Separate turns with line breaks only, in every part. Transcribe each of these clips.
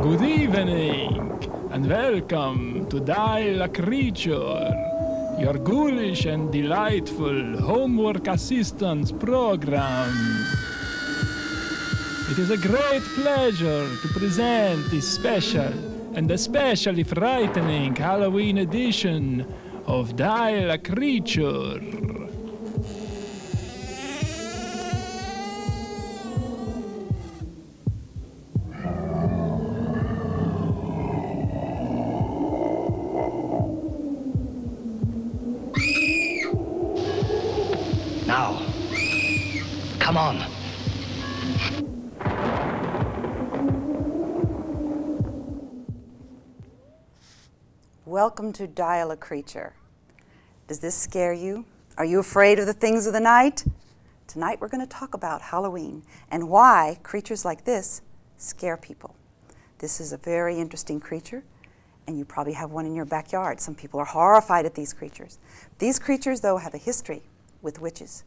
Good evening, and welcome to Dial a Creature, your ghoulish and delightful homework assistance program. It is a great pleasure to present this special and especially frightening Halloween edition of Dial a Creature.
Now, come on.
Welcome to Dial a Creature. Does this scare you? Are you afraid of the things of the night? Tonight we're going to talk about Halloween and why creatures like this scare people. This is a very interesting creature, and you probably have one in your backyard. Some people are horrified at these creatures. These creatures, though, have a history with witches.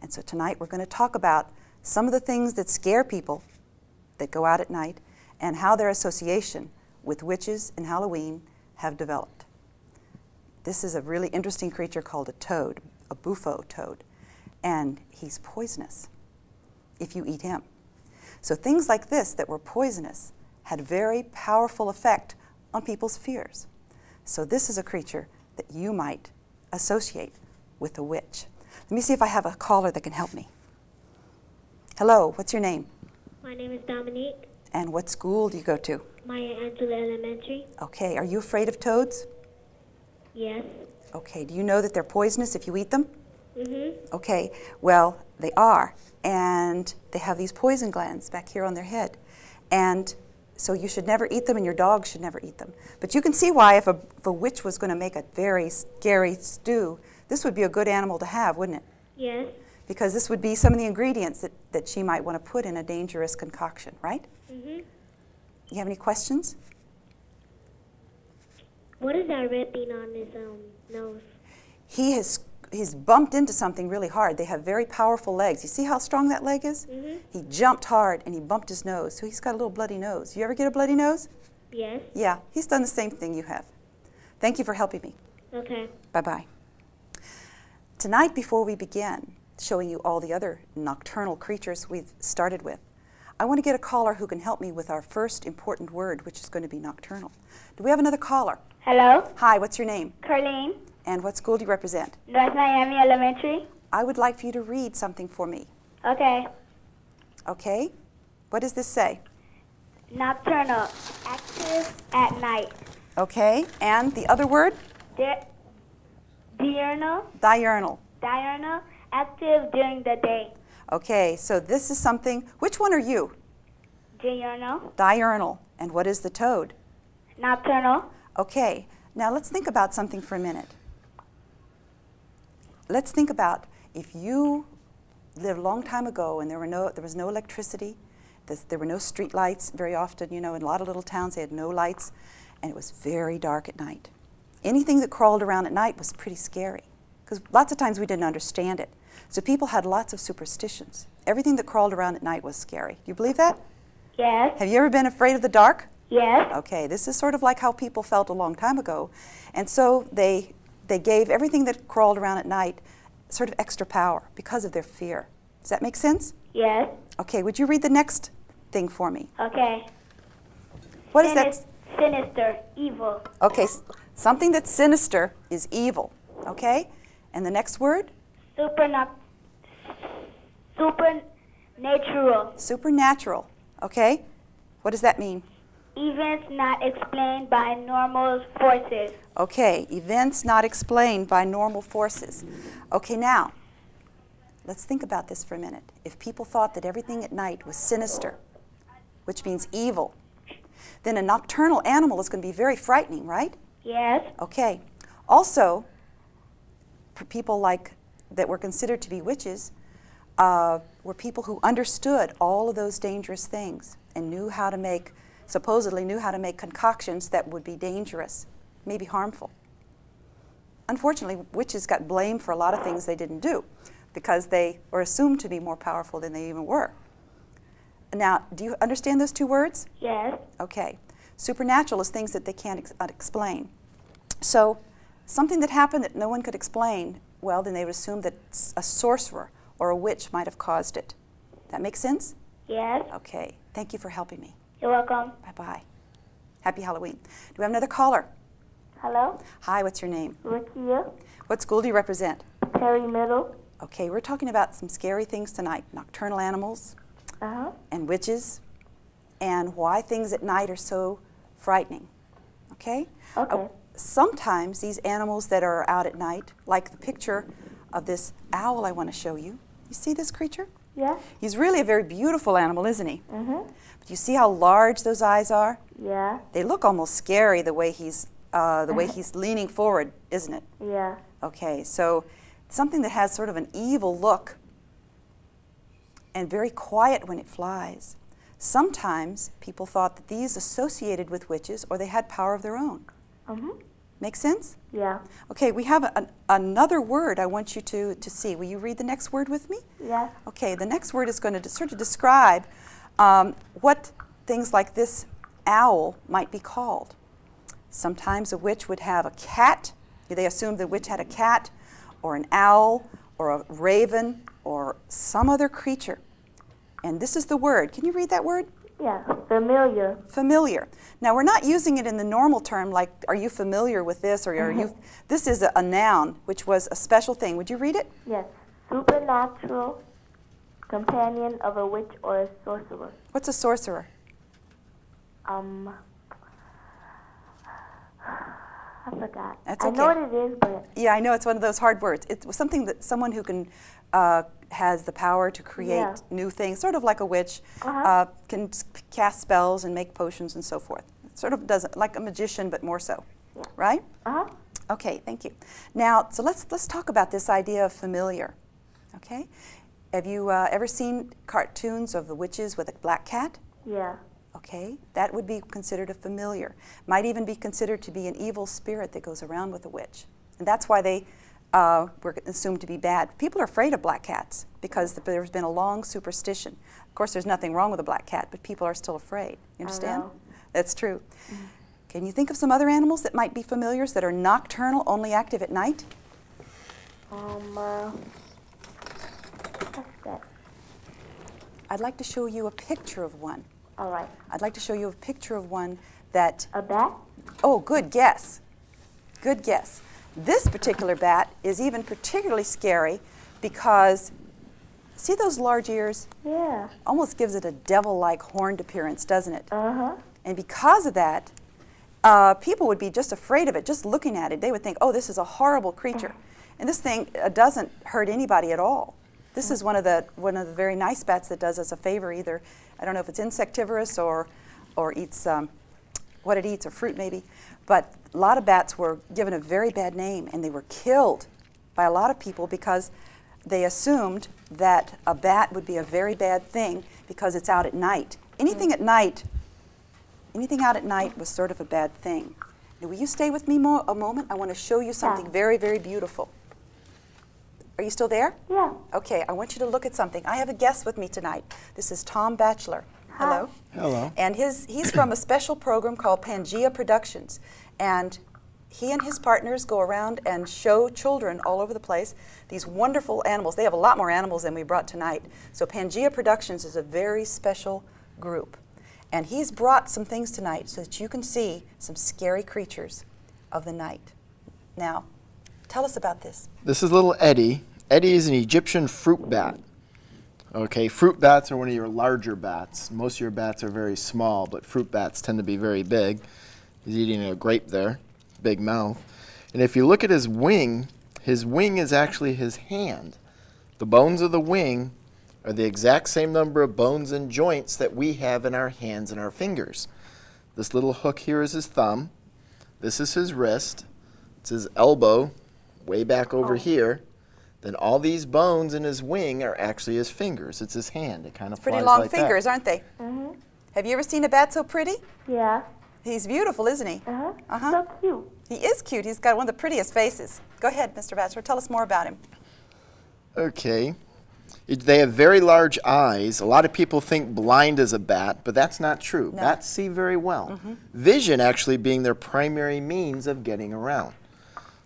And so tonight we're going to talk about some of the things that scare people that go out at night and how their association with witches and Halloween have developed. This is a really interesting creature called a toad, a bufo toad, and he's poisonous if you eat him. So things like this that were poisonous had very powerful effect on people's fears. So this is a creature that you might associate with a witch. Let me see if I have a caller that can help me. Hello, what's your name?
My name is Dominique.
And what school do you go to?
Maya Angelou Elementary.
Okay, are you afraid of toads?
Yes.
Okay, do you know that they're poisonous if you eat them?
Mm-hmm.
Okay, well, they are, and they have these poison glands back here on their head. And so you should never eat them, and your dog should never eat them. But you can see why if a witch was going to make a very scary stew, this would be a good animal to have, wouldn't it?
Yes.
Because this would be some of the ingredients that she might want to put in a dangerous concoction, right?
Mm-hmm.
You have any questions?
What is that red thing on his nose?
He's bumped into something really hard. They have very powerful legs. You see how strong that leg is?
Mm-hmm.
He jumped hard and he bumped his nose, so he's got a little bloody nose. You ever get a bloody nose?
Yes.
Yeah, he's done the same thing you have. Thank you for helping me.
Okay.
Bye-bye. Tonight, before we begin showing you all the other nocturnal creatures we've started with, I want to get a caller who can help me with our first important word, which is going to be nocturnal. Do we have another caller?
Hello,
Hi, what's your name?
Carlene,
And what school do you represent?
North Miami Elementary.
I would like for you to read something for me.
Okay.
Okay? What does this say?
Nocturnal, active at night.
Okay, and the other word?
Diurnal,
Diurnal.
diurnal, active during the day.
Okay, so this is something, which one are you?
Diurnal,
Diurnal. And what is the toad?
nocturnal,
Okay, now let's think about something for a minute. Let's think about if you lived a long time ago and there was no electricity, there were no street lights very often, in a lot of little towns they had no lights, and it was very dark at night. Anything that crawled around at night was pretty scary, because lots of times we didn't understand it. So people had lots of superstitions. Everything that crawled around at night was scary. Do you believe that?
yes,
Have you ever been afraid of the dark?
yes,
Okay, this is sort of like how people felt a long time ago. And so they gave everything that crawled around at night sort of extra power because of their fear. Does that make sense?
yes.
Okay, would you read the next thing for me?
Okay.
What is that?
Sinister, evil.
Okay, something that's sinister is evil. Okay? And the next word?
Supernatural,
Supernatural. Okay? What does that mean?
events not explained by normal forces.
Okay, events not explained by normal forces. Okay, now, let's think about this for a minute. If people thought that everything at night was sinister, which means evil, then a nocturnal animal is going to be very frightening, right?
Yes,
Okay. Also, for people that were considered to be witches, were people who understood all of those dangerous things and supposedly knew how to make concoctions that would be dangerous, maybe harmful. Unfortunately, witches got blamed for a lot of things they didn't do because they were assumed to be more powerful than they even were. Now, do you understand those two words?
Yes.
Okay. Supernatural is things that they can't explain. So, something that happened that no one could explain, well, then they would assume that a sorcerer or a witch might have caused it. That make sense?
Yes.
Okay. Thank you for helping me.
You're welcome.
Bye-bye. Happy Halloween. Do we have another caller?
Hello?
Hi, what's your name?
Rikia.
What school do you represent?
Perry Middle.
Okay, we're talking about some scary things tonight. Nocturnal animals
Uh-huh.
and witches and why things at night are so frightening. Okay?
Okay.
Sometimes these animals that are out at night, like the picture of this owl I want to show you. You see this creature?
Yes.
He's really a very beautiful animal, isn't he?
Mm-hmm.
But you see how large those eyes are?
Yeah.
They look almost scary the way he's leaning forward, isn't it?
Yeah.
Okay, so something that has sort of an evil look and very quiet when it flies. Sometimes people thought that these associated with witches or they had power of their own.
Mm-hmm.
Make sense?
Yeah.
Okay, we have another word I want you to see. Will you read the next word with me?
Yes.
Okay, the next word is going to sort of describe what things like this owl might be called. Sometimes a witch would have a cat. They assumed the witch had a cat or an owl or a raven or some other creature. And this is the word. Can you read that word?
Yeah. Familiar.
Familiar. Now, we're not using it in the normal term like, are you familiar with this or are you... This is a noun, which was a special thing. Would you read it?
Yes. Supernatural companion of a witch or a sorcerer.
What's a sorcerer?
I forgot.
That's
I
okay.
know what it is, but
Yeah, I know it's one of those hard words. It's something that someone who can has the power to create
Yeah.
new things, sort of like a witch,
Uh-huh.
can cast spells and make potions and so forth. Sort of does it like a magician, but more so,
Yeah.
right?
uh-huh.
Okay, thank you. Now, so let's talk about this idea of familiar. Okay, have you ever seen cartoons of the witches with a black cat?
Yeah.
Okay, that would be considered a familiar. Might even be considered to be an evil spirit that goes around with a witch. And that's why they were assumed to be bad. People are afraid of black cats because there's been a long superstition. Of course, there's nothing wrong with a black cat, but people are still afraid. You understand?
know.
That's true. Can you think of some other animals that might be familiars that are nocturnal, only active at night?
What's that?
I'd like to show you a picture of one.
All right.
I'd like to show you a picture of one that...
A bat?
Oh, good guess. Good guess. This particular bat is even particularly scary because, see those large ears?
Yeah.
Almost gives it a devil-like horned appearance, doesn't it?
Uh-huh.
And because of that, people would be just afraid of it, just looking at it. They would think, oh, this is a horrible creature. And this thing doesn't hurt anybody at all. This is one of the very nice bats that does us a favor. Either, I don't know if it's insectivorous or eats what it eats, or fruit maybe. But a lot of bats were given a very bad name, and they were killed by a lot of people because they assumed that a bat would be a very bad thing because it's out at night. Anything out at night was sort of a bad thing. Now, will you stay with me a moment? I want to show you something very, very beautiful. Are you still there?
Yeah.
Okay, I want you to look at something. I have a guest with me tonight. This is Tom Batchelor. Hello.
Hello.
And he's from a special program called Pangea Productions. And he and his partners go around and show children all over the place these wonderful animals. They have a lot more animals than we brought tonight. So Pangea Productions is a very special group. And he's brought some things tonight so that you can see some scary creatures of the night. Now, tell us about this.
This is little Eddie. Eddie is an Egyptian fruit bat. Okay, fruit bats are one of your larger bats. Most of your bats are very small, but fruit bats tend to be very big. He's eating a grape there, big mouth. And if you look at his wing is actually his hand. The bones of the wing are the exact same number of bones and joints that we have in our hands and our fingers. This little hook here is his thumb. This is his wrist. It's his elbow, way back over here. Then all these bones in his wing are actually his fingers. It's his hand. It kind of
Pretty
flies
long
like
fingers,
that.
aren't they?
Mm-hmm.
Have you ever seen a bat so pretty?
Yeah.
He's beautiful, isn't he?
Uh-huh.
Uh-huh.
So cute.
He is cute. He's got one of the prettiest faces. Go ahead, Mr. Batchelor. Tell us more about him.
Okay. They have very large eyes. A lot of people think blind is a bat, but that's not true.
No.
Bats see very well. Vision actually being their primary means of getting around.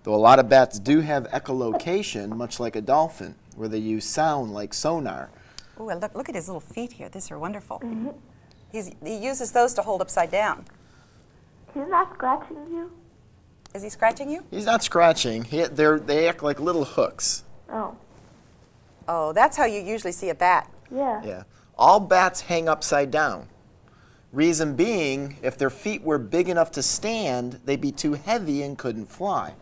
Though a lot of bats do have echolocation, much like a dolphin, where they use sound like sonar.
Oh, look at his little feet here. These are wonderful. He uses those to hold upside down.
He's not scratching you?
Is he scratching you?
He's not scratching. They act like little hooks.
Oh,
Oh, that's how you usually see a bat.
yeah.
Yeah. All bats hang upside down. Reason being, if their feet were big enough to stand, they'd be too heavy and couldn't fly.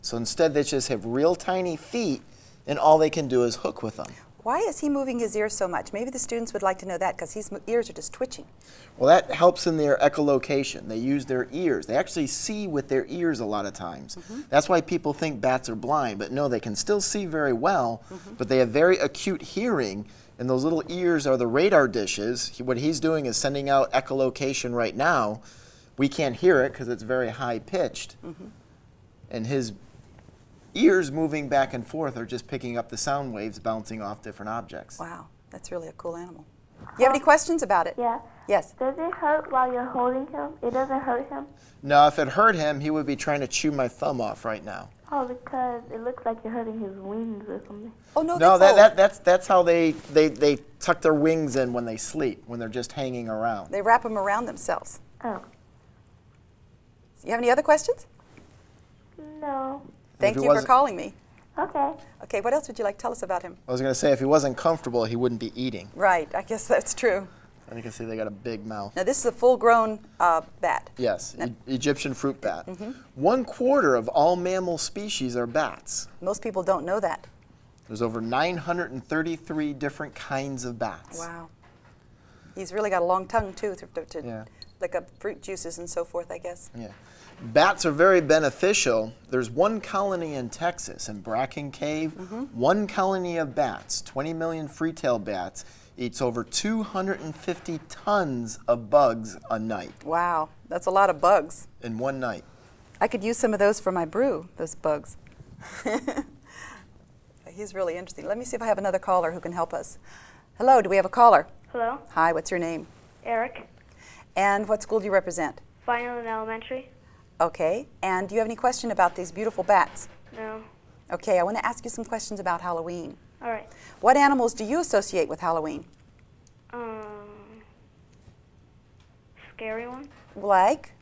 So instead, they just have real tiny feet, and all they can do is hook with them.
Why is he moving his ears so much? Maybe the students would like to know that because his ears are just twitching.
Well, that helps in their echolocation. They use their ears. They actually see with their ears a lot of times. That's why people think bats are blind, but no, they can still see very well, but they have very acute hearing, and those little ears are the radar dishes. What he's doing is sending out echolocation right now. We can't hear it because it's very high pitched, and his ears moving back and forth are just picking up the sound waves bouncing off different objects.
Wow, that's really a cool animal. Do you have any questions about it?
Yeah.
Yes.
Does it hurt while you're holding him? It doesn't hurt him?
Now, if it hurt him, he would be trying to chew my thumb off right now.
Oh, because it looks like you're hurting his wings or something.
Oh, no,
No,
they fold.
that's how they tuck their wings in when they sleep, when they're just hanging around.
They wrap them around themselves.
Oh,
You have any other questions?
no.
Thank
he
you for
wasn't-
calling me.
Okay.
Okay, what else would you like to tell us about him?
I was going to say, if he wasn't comfortable, he wouldn't be eating.
Right, I guess that's true.
And you can see they got a big mouth.
Now, this is a full-grown bat.
Yes, Egyptian fruit bat. 1/4 of all mammal species are bats.
Most people don't know that.
There's over 933 different kinds of bats.
Wow. He's really got a long tongue, too, to
Yeah.
lick up fruit juices and so forth, I guess.
Yeah. Bats are very beneficial. There's one colony in Texas, in Bracken Cave. One colony of bats, 20 million free-tailed bats, eats over 250 tons of bugs a night,
Wow, that's a lot of bugs.
in one night.
I could use some of those for my brew, those bugs. He's really interesting. Let me see if I have another caller who can help us. Hello, do we have a caller?
Hello,
Hi, what's your name?
Eric.
And what school do you represent?
Vineland Elementary.
Okay, and do you have any question about these beautiful bats?
No.
Okay, I want to ask you some questions about Halloween.
All right.
What animals do you associate with Halloween?
Scary one.
Like?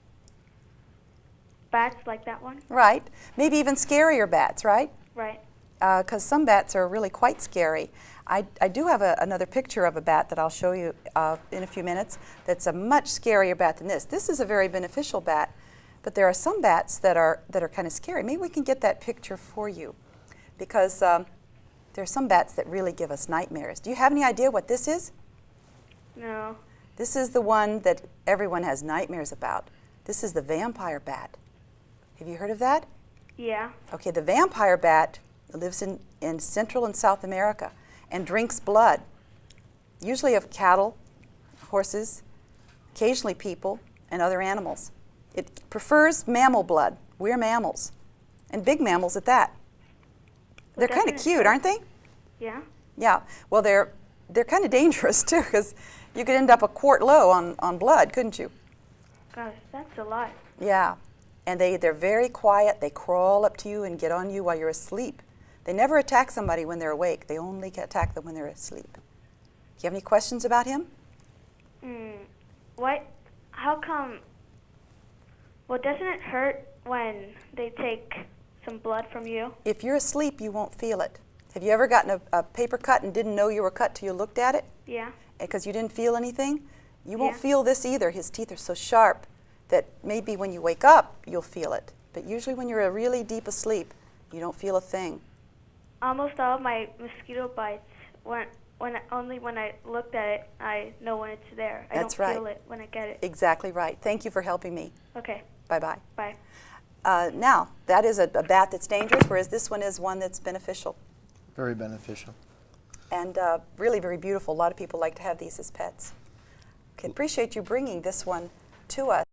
Bats like that one.
Right. Maybe even scarier bats, right?
Right.
Because some bats are really quite scary. I do have another picture of a bat that I'll show you in a few minutes that's a much scarier bat than this. This is a very beneficial bat, but there are some bats that are kind of scary. Maybe we can get that picture for you because there are some bats that really give us nightmares. Do you have any idea what this is?
No.
This is the one that everyone has nightmares about. This is the vampire bat. Have you heard of that?
Yeah.
Okay, the vampire bat lives in Central and South America and drinks blood, usually of cattle, horses, occasionally people, and other animals. It prefers mammal blood. We're mammals, and big mammals at that. They're kind of
doesn't it
cute,
hurt?
aren't they?
Yeah.
Yeah, well, they're kind of dangerous, too, because you could end up a quart low on blood, couldn't you?
Gosh, that's a lot.
Yeah, and they're very quiet. They crawl up to you and get on you while you're asleep. They never attack somebody when they're awake. They only attack them when they're asleep. Do you have any questions about him?
What? How come? Well, doesn't it hurt when they take some blood from you?
If you're asleep, you won't feel it. Have you ever gotten a paper cut and didn't know you were cut till you looked at it?
Yeah.
Because you didn't feel anything? You won't
Yeah.
feel this either. His teeth are so sharp that maybe when you wake up, you'll feel it. But usually when you're really deep asleep, you don't feel a thing.
Almost all of my mosquito bites, only when I looked at it, I know when it's there. I
That's
don't
right.
feel it when I get it.
Exactly right. Thank you for helping me.
Okay.
Bye-bye.
Bye.
Now, that is a bat that's dangerous, whereas this one is one that's beneficial
Very beneficial.
and really very beautiful. A lot of people like to have these as pets. Okay, appreciate you bringing this one to us.